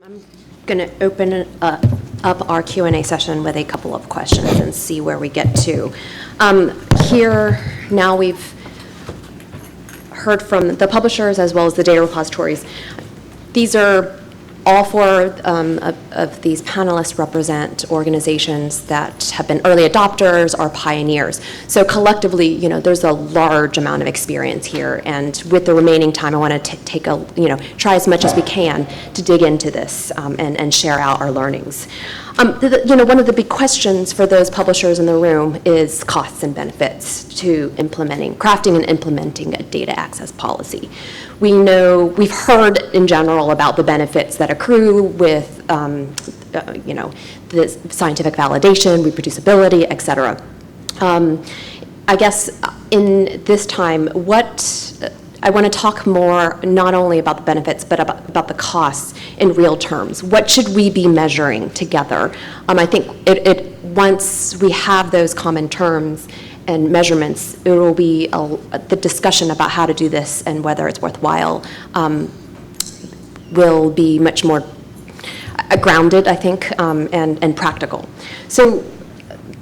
I'm going to open up our Q&A session with a couple of questions and see where we get to. Here, now we've heard from the publishers as well as the data repositories. These are all four of these panelists represent organizations that have been early adopters or pioneers. So collectively, you know, there's a large amount of experience here. And with the remaining time, I want to take a, try as much as we can to dig into this and share out our learnings. One of the big questions for those publishers in the room is costs and benefits to crafting and implementing a data access policy. We've heard in general about the benefits that accrue with, the scientific validation, reproducibility, et cetera. I guess in this time, I want to talk more not only about the benefits, but about the costs in real terms. What should we be measuring together? I think once we have those common terms and measurements, it will be the discussion about how to do this and whether it's worthwhile will be much more grounded, I think, and practical. So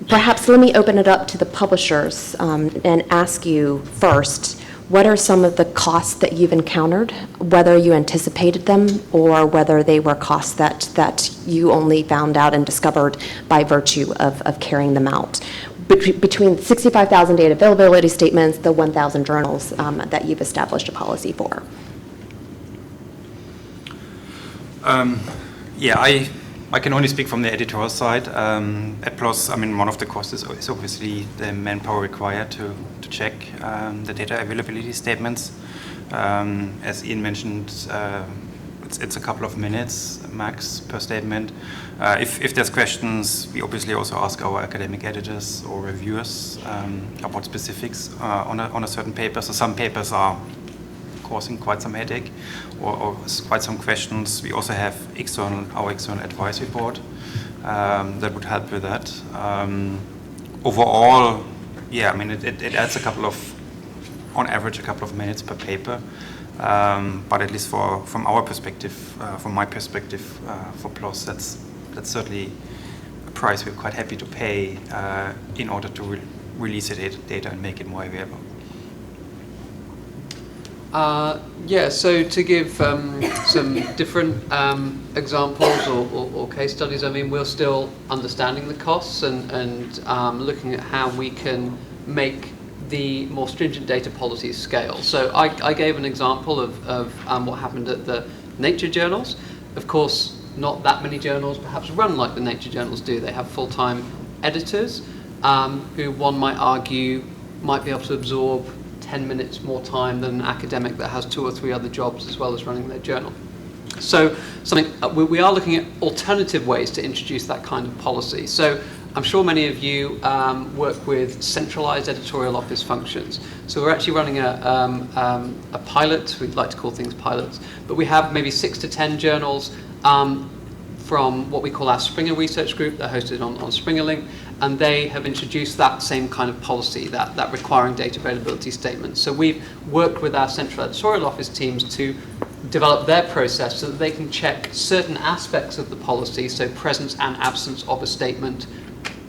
perhaps let me open it up to the publishers and ask you first, what are some of the costs that you've encountered, whether you anticipated them or whether they were costs that you only found out and discovered by virtue of carrying them out? Between 65,000 data availability statements, the 1,000 journals that you've established a policy for. I can only speak from the editorial side. At PLOS, one of the costs is obviously the manpower required to check the data availability statements. As Ian mentioned, it's a couple of minutes max per statement. If there's questions, we obviously also ask our academic editors or reviewers about specifics on a certain paper. So some papers are causing quite some headache or quite some questions. We also have our external advisory board that would help with that. Overall, it adds on average a couple of minutes per paper. But at least from our perspective, from my perspective, for PLOS, that's certainly a price we're quite happy to pay in order to release the data and make it more available. So to give some different examples or case studies, we're still understanding the costs and looking at how we can make the more stringent data policies scale. So I gave an example of what happened at the Nature journals. Of course, not that many journals perhaps run like the Nature journals do. They have full-time editors who, one might argue, might be able to absorb 10 minutes more time than an academic that has 2 or 3 other jobs as well as running their journal. So we are looking at alternative ways to introduce that kind of policy. So I'm sure many of you work with centralized editorial office functions. So we're actually running a pilot. We'd like to call things pilots, but we have maybe 6 to 10 journals from what we call our Springer research group. They're hosted on Springerlink, and they have introduced that same kind of policy, that requiring data availability statements. So we've worked with our central editorial office teams to develop their process so that they can check certain aspects of the policy, so presence and absence of a statement.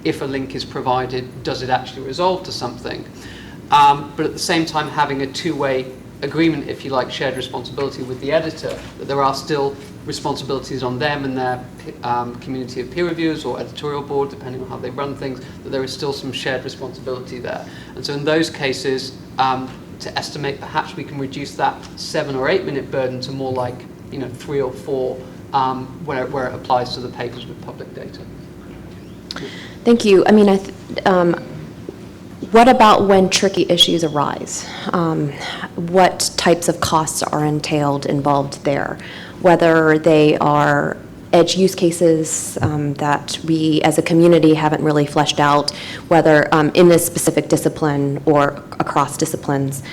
If a link is provided, does it actually resolve to something? But at the same time, having a two-way agreement, if you like, shared responsibility with the editor, that there are still responsibilities on them and their community of peer reviewers or editorial board, depending on how they run things, that there is still some shared responsibility there. And so in those cases, to estimate perhaps we can reduce that 7 or 8 minute burden to more like 3 or 4 where it applies to the papers with public data. Thank you. What about when tricky issues arise? What types of costs are involved there? Whether they are edge use cases that we as a community haven't really fleshed out, whether in this specific discipline or across disciplines,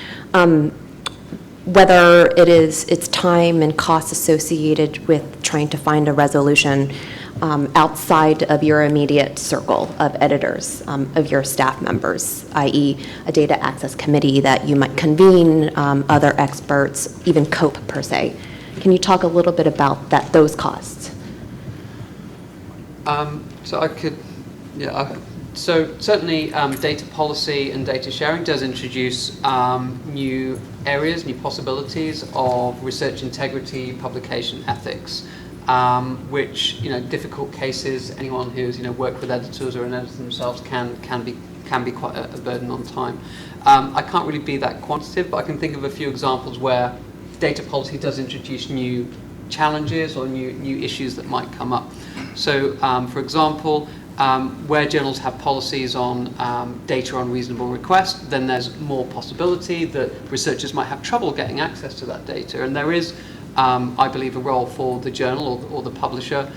whether it's time and costs associated with trying to find a resolution outside of your immediate circle of editors, of your staff members, i.e. a data access committee that you might convene, other experts, even COPE per se. Can you talk a little bit about those costs? So I could, so certainly data policy and data sharing does introduce new areas, new possibilities of research integrity, publication ethics, which, difficult cases, anyone who's, worked with editors or an editor themselves can be quite a burden on time. I can't really be that quantitative, but I can think of a few examples where data policy does introduce new challenges or new issues that might come up. So, for example, where journals have policies on data on reasonable request, then there's more possibility that researchers might have trouble getting access to that data. And there is, I believe, a role for the journal or the publisher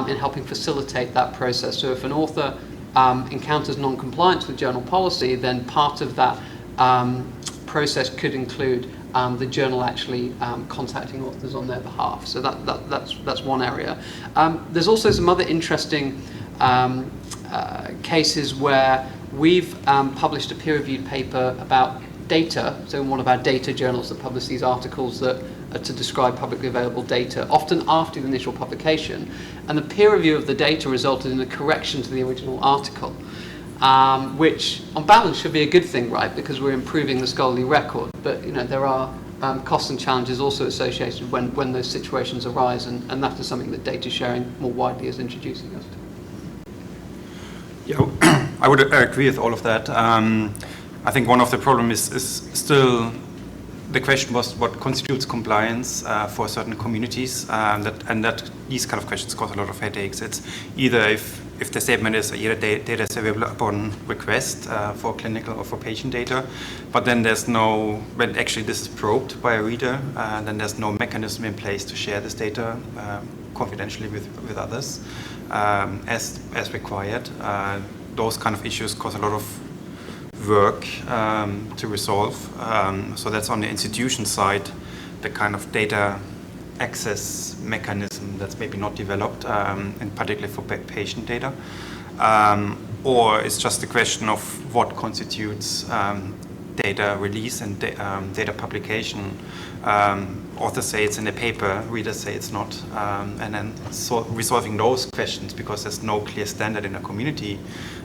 in helping facilitate that process. So if an author encounters non-compliance with journal policy, then part of that process could include the journal actually contacting authors on their behalf. So that's one area. There's also some other interesting cases where we've published a peer-reviewed paper about data, so in one of our data journals that publish these articles that are to describe publicly available data, often after the initial publication, and the peer review of the data resulted in a correction to the original article, which on balance should be a good thing, right, because we're improving the scholarly record, but there are costs and challenges also associated when those situations arise, and that is something that data sharing more widely is introducing us to. Yeah, I would agree with all of that. I think one of the problems is still the question was what constitutes compliance for certain communities, and that these kind of questions cause a lot of headaches. It's either if the statement is data is available upon request for clinical or for patient data, but then there's no, when actually this is probed by a reader, then there's no mechanism in place to share this data confidentially with others as required. Those kind of issues cause a lot of work to resolve. So that's on the institution side, the kind of data access mechanism that's maybe not developed, in particular for patient data. Or it's just a question of what constitutes data release and data publication. Authors say it's in the paper, readers say it's not, and then resolving those questions, because there's no clear standard in a community,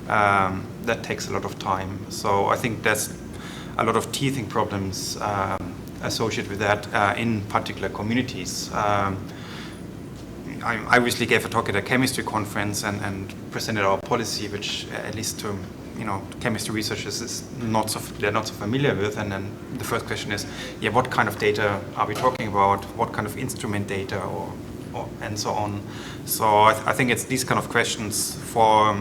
that takes a lot of time. So I think there's a lot of teething problems associated with that in particular communities. I recently gave a talk at a chemistry conference and presented our policy, which at least to chemistry researchers they're not so familiar with. And then the first question is, what kind of data are we talking about? What kind of instrument data or and so on. So I think it's these kind of questions for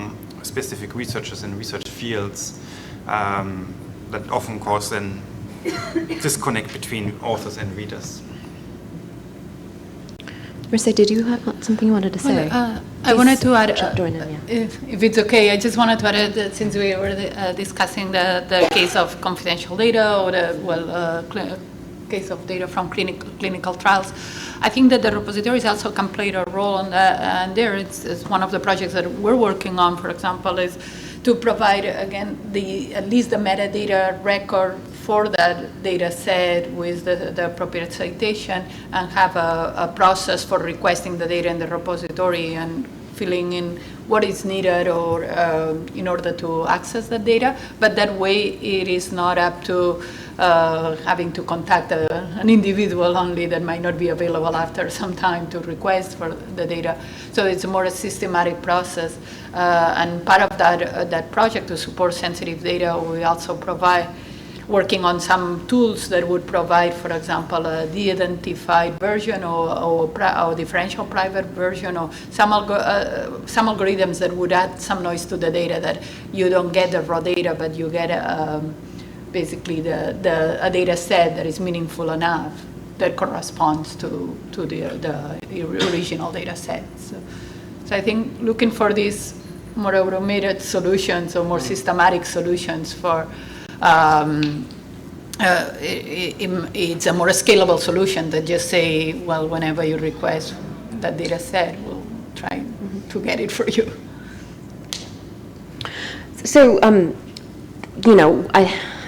specific researchers in research fields that often cause an disconnect between authors and readers. Marcia, did you have something you wanted to say? Well, I wanted to add, join in, if it's okay, I just wanted to add that since we were discussing the case of confidential data or the case of data from clinical trials, I think that the repositories also can play a role on that. And there, it's one of the projects that we're working on, for example, is to provide, again, at least the metadata record for that data set with the appropriate citation, and have a process for requesting the data in the repository and filling in what is needed or in order to access the data. But that way it is not up to having to contact an individual only that might not be available after some time to request for the data. So it's a more systematic process. And part of that project to support sensitive data, we also provide working on some tools that would provide, for example, a de-identified version or differential private version, or some algorithms that would add some noise to the data, that you don't get the raw data, but you get basically a data set that is meaningful enough that corresponds to the original data set. So I think looking for these more automated solutions or more systematic solutions for it's a more scalable solution than just say, well, whenever you request that data set, we'll try to get it for you. So,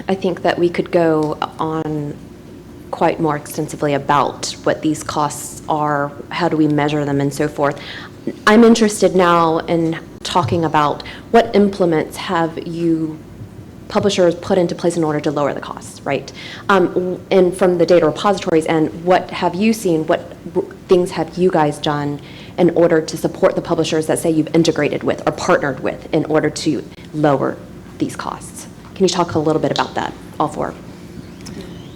I think that we could go on quite more extensively about what these costs are, how do we measure them, and so forth. I'm interested now in talking about what implements have you publishers put into place in order to lower the costs, right? And from the data repositories, and what have you seen, what things have you guys done in order to support the publishers that say you've integrated with or partnered with in order to lower these costs? Can you talk a little bit about that, all four?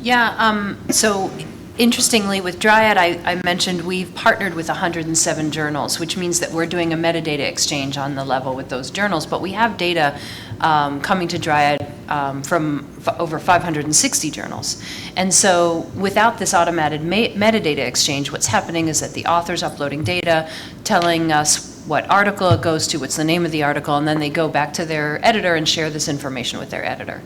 Yeah, so interestingly, with Dryad, I mentioned we've partnered with 107 journals, which means that we're doing a metadata exchange on the level with those journals, but we have data coming to Dryad from over 560 journals. And so without this automated metadata exchange, what's happening is that the author's uploading data, telling us what article it goes to, what's the name of the article, and then they go back to their editor and share this information with their editor.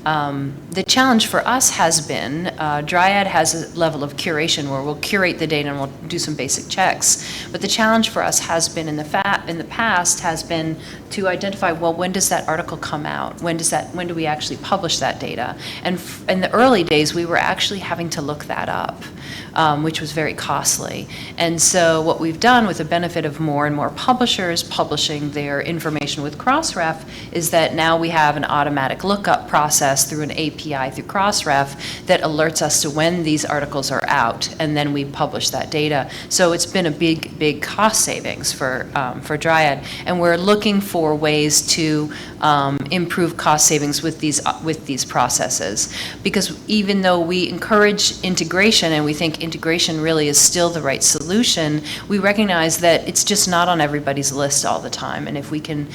The challenge for us has been, Dryad has a level of curation where we'll curate the data and we'll do some basic checks. But the challenge for us has been in the past has been to identify, well, when does that article come out? When do we actually publish that data? And in the early days, we were actually having to look that up, which was very costly. And so what we've done with the benefit of more and more publishers publishing their information with Crossref is that now we have an automatic lookup process through an API through Crossref that alerts us to when these articles are out, and then we publish that data. So it's been a big cost savings for Dryad, and we're looking for ways to improve cost savings with these processes. Because even though we encourage integration and we think integration really is still the right solution, we recognize that it's just not on everybody's list all the time. And if we can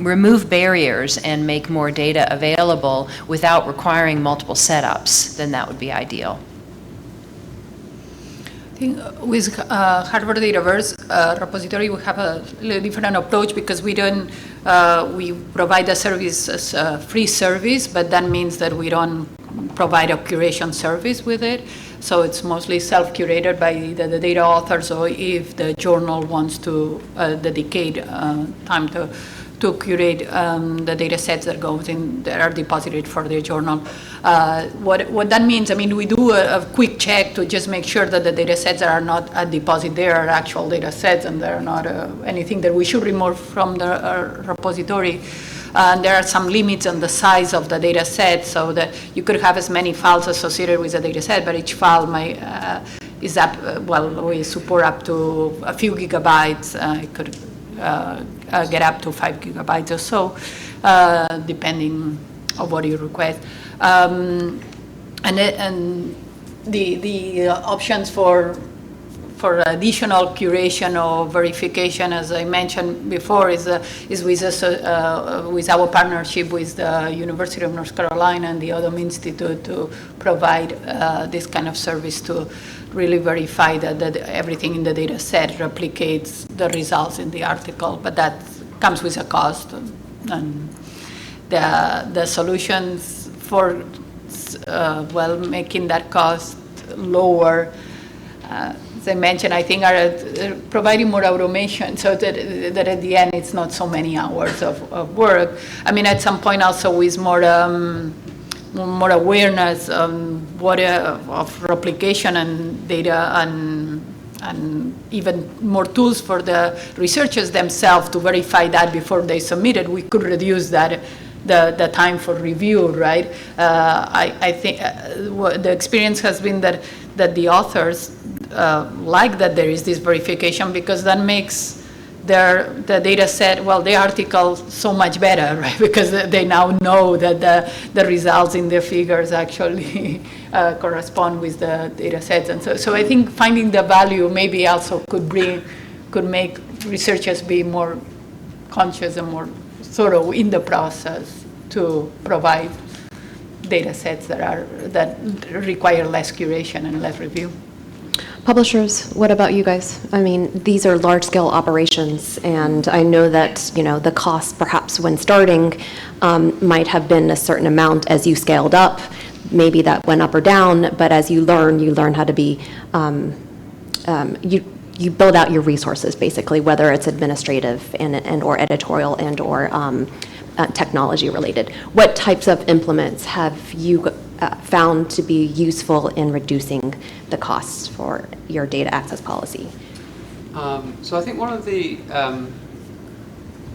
remove barriers and make more data available without requiring multiple setups, then that would be ideal. I think with Harvard Dataverse repository, we have a little different approach because we don't, we provide a service as a free service, but that means that we don't provide a curation service with it. So it's mostly self-curated by the data authors, or if the journal wants to dedicate time to curate the data sets that that are deposited for the journal. What that means, I mean, we do a quick check to just make sure that the data sets that are not at deposit there are actual data sets and they're not anything that we should remove from the repository. There are some limits on the size of the data set, so that you could have as many files associated with the data set, but each file might, is up, we support up to a few gigabytes. It could get up to 5 gigabytes or so, depending on what you request. And the options for additional curation or verification, as I mentioned before, is with our partnership with the University of North Carolina and the Odom Institute to provide this kind of service to really verify that everything in the data set replicates the results in the article, but that comes with a cost. And the solutions for making that cost lower, as I mentioned, I think are providing more automation so that at the end it's not so many hours of work. I mean, at some point also with more awareness of replication and data and even more tools for the researchers themselves to verify that before they submit it, we could reduce that the time for review, right? I think the experience has been that the authors like that there is this verification, because that makes the data set, the article so much better, right? Because they now know that the results in the figures actually correspond with the data sets. And so I think finding the value maybe also could make researchers be more conscious and more thorough in the process to provide data sets that require less curation and less review. Publishers, what about you guys? I mean, these are large-scale operations, and I know that, the cost perhaps when starting might have been a certain amount. As you scaled up, maybe that went up or down, but as you learn how to be, you build out your resources, basically, whether it's administrative and or editorial and or technology related. What types of implements have you found to be useful in reducing the costs for your data access policy? So I think one of the,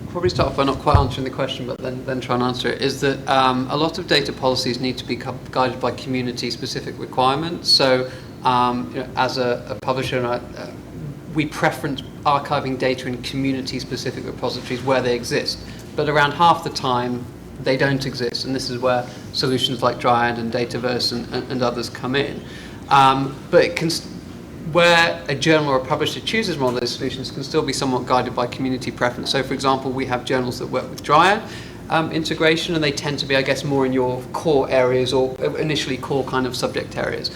probably start off by not quite answering the question, but then try and answer it, is that a lot of data policies need to be guided by community-specific requirements. So as a publisher, we preference archiving data in community-specific repositories where they exist. But around half the time, they don't exist, and this is where solutions like Dryad and Dataverse and others come in. But it can, where a journal or a publisher chooses one of those solutions, can still be somewhat guided by community preference. So, for example, we have journals that work with Dryad integration, and they tend to be, I guess, more in your core areas or initially core kind of subject areas.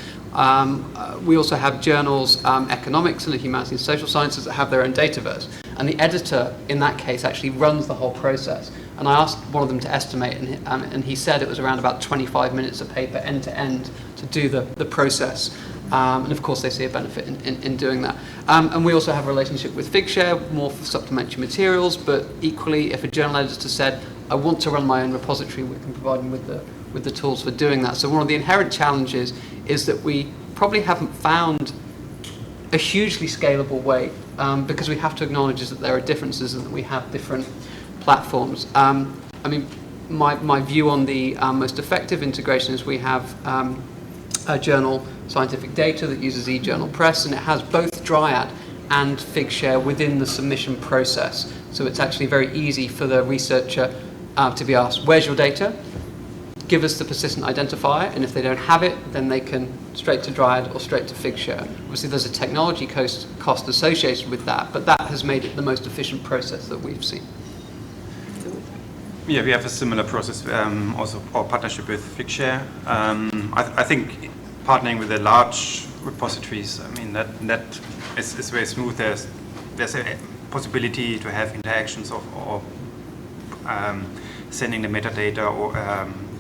We also have journals, economics and the humanities and social sciences, that have their own Dataverse. And the editor, in that case, actually runs the whole process. And I asked one of them to estimate, and he said it was around about 25 minutes of paper end to end to do the process. And of course, they see a benefit in doing that. And we also have a relationship with Figshare, more for supplementary materials, but equally, if a journal editor said, I want to run my own repository, we can provide them with the tools for doing that. So one of the inherent challenges is that we probably haven't found a hugely scalable way, because we have to acknowledge is that there are differences and that we have different platforms. I mean, my view on the most effective integration is we have a journal, Scientific Data, that uses eJournal Press, and it has both Dryad and Figshare within the submission process. So it's actually very easy for the researcher to be asked, where's your data? Give us the persistent identifier, and if they don't have it, then they can straight to Dryad or straight to Figshare. Obviously, there's a technology cost associated with that, but that has made it the most efficient process that we've seen. Yeah, we have a similar process, also our partnership with Figshare. I think partnering with the large repositories, I mean, that is very smooth. There's a possibility to have interactions or sending the metadata or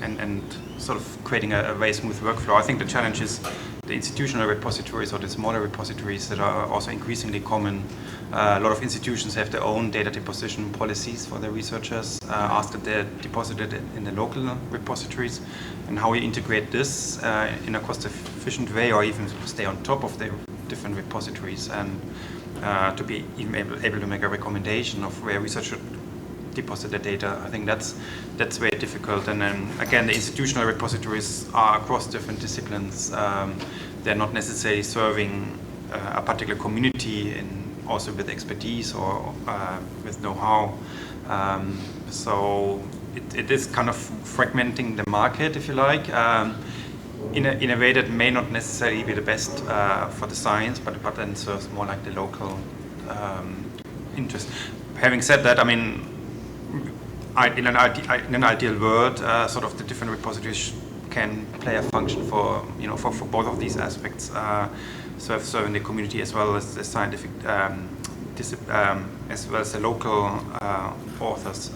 and sort of creating a very smooth workflow. I think the challenge is the institutional repositories or the smaller repositories that are also increasingly common. A lot of institutions have their own data deposition policies for their researchers, ask that they're deposited in the local repositories, and how we integrate this in a cost-efficient way, or even stay on top of the different repositories, and to be even able to make a recommendation of where research should deposit the data. I think that's very difficult. And then again, the institutional repositories are across different disciplines. They're not necessarily serving a particular community also with expertise or with know-how. So it is kind of fragmenting the market, if you like, in a way that may not necessarily be the best for the science, but then serves more like the local interest. Having said that, I mean, in an ideal world, sort of the different repositories can play a function for both of these aspects, serving the community as well as the scientific, as well as the local authors.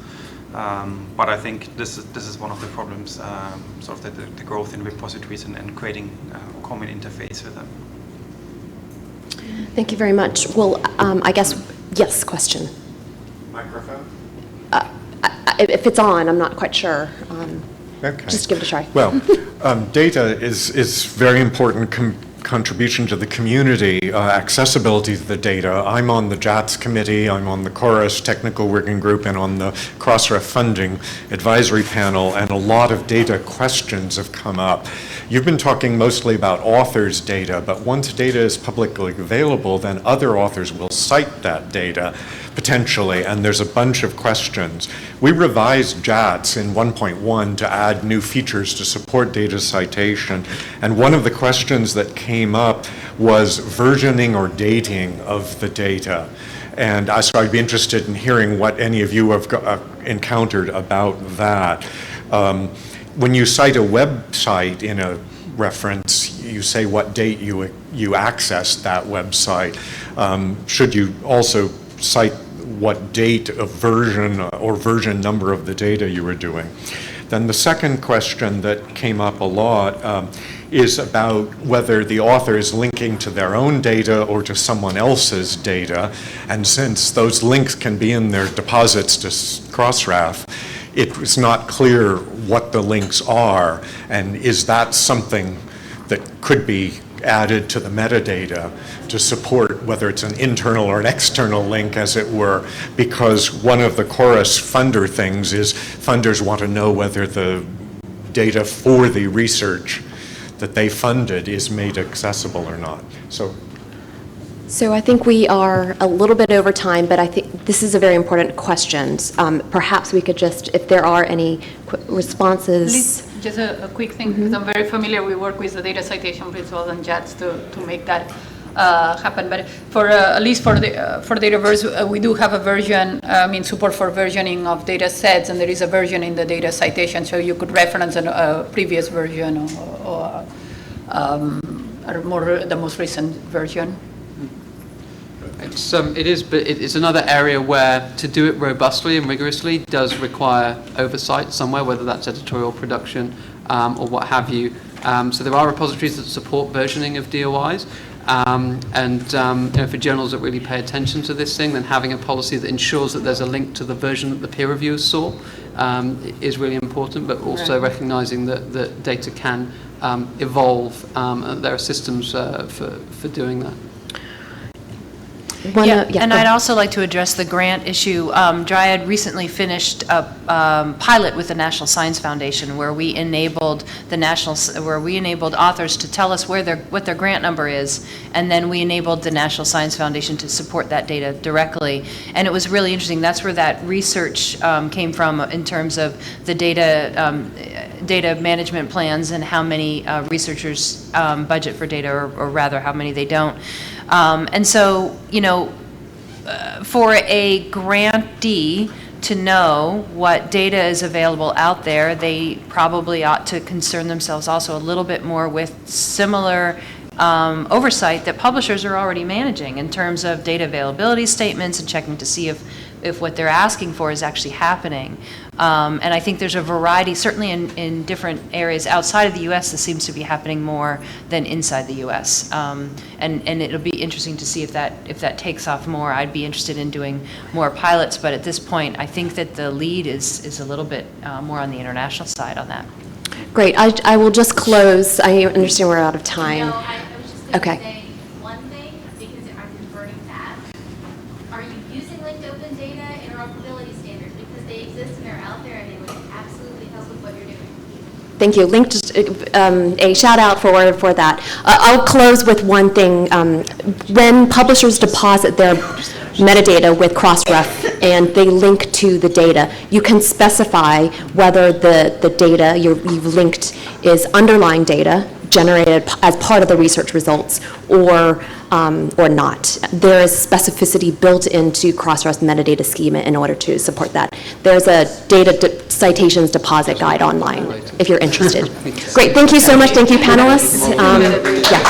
But I think this is one of the problems, sort of the growth in repositories and creating a common interface with them. Thank you very much. Well, I guess, yes, question. Microphone? If it's on, I'm not quite sure. Okay. Just give it a try. Well, data is very important contribution to the community, accessibility to the data. I'm on the JATS committee, I'm on the Chorus Technical Working Group, and on the Crossref Funding Advisory Panel, and a lot of data questions have come up. You've been talking mostly about authors' data, but once data is publicly available, then other authors will cite that data, potentially, and there's a bunch of questions. We revised JATS in 1.1 to add new features to support data citation, and one of the questions that came up was versioning or dating of the data. And so I'd be interested in hearing what any of you have encountered about that. When you cite a website in a reference, you say what date you accessed that website. Should you also cite what date of version or version number of the data you were doing? Then the second question that came up a lot is about whether the author is linking to their own data or to someone else's data. And since those links can be in their deposits to Crossref, it was not clear what the links are, and is that something that could be added to the metadata to support whether it's an internal or an external link, as it were, because one of the Chorus funder things is funders want to know whether the data for the research that they funded is made accessible or not. So I think we are a little bit over time, but I think this is a very important question. Perhaps we could just, if there are any responses. Liz, just a quick thing, because I'm very familiar, we work with the data citation principles and JATS to make that happen. But for at least for Dataverse, we do have a version, support for versioning of data sets, and there is a version in the data citation, so you could reference a previous version or the most recent version. It's another area where to do it robustly and rigorously does require oversight somewhere, whether that's editorial production or what have you. So there are repositories that support versioning of DOIs, for journals that really pay attention to this thing, then having a policy that ensures that there's a link to the version that the peer reviewers saw is really important, but also recognizing that data can evolve. There are systems for doing that. And I'd also like to address the grant issue. Dryad recently finished a pilot with the National Science Foundation where we enabled authors to tell us what their grant number is, and then we enabled the National Science Foundation to support that data directly. And it was really interesting. That's where that research came from in terms of the data management plans and how many researchers budget for data, or rather how many they don't. And so, for a grantee to know what data is available out there, they probably ought to concern themselves also a little bit more with similar oversight that publishers are already managing in terms of data availability statements and checking to see if what they're asking for is actually happening. And I think there's a variety, certainly in different areas outside of the U.S., this seems to be happening more than inside the U.S. And it'll be interesting to see if that takes off more. I'd be interested in doing more pilots, but at this point, I think that the lead is a little bit more on the international side on that. Great. I will just close. I understand we're out of time. No, I was just going to Okay. say one thing, because I'm converting that. Are you using linked open data interoperability standards? Because they exist and they're out there and they would absolutely help with what you're doing. Thank you. Linked, a shout out for that. I'll close with one thing. When publishers deposit their metadata with Crossref and they link to the data, you can specify whether the data you've linked is underlying data generated as part of the research results or not. There is specificity built into Crossref's metadata schema in order to support that. There's a data citations deposit guide online if you're interested. Great, thank you so much. Thank you, panelists. Yeah.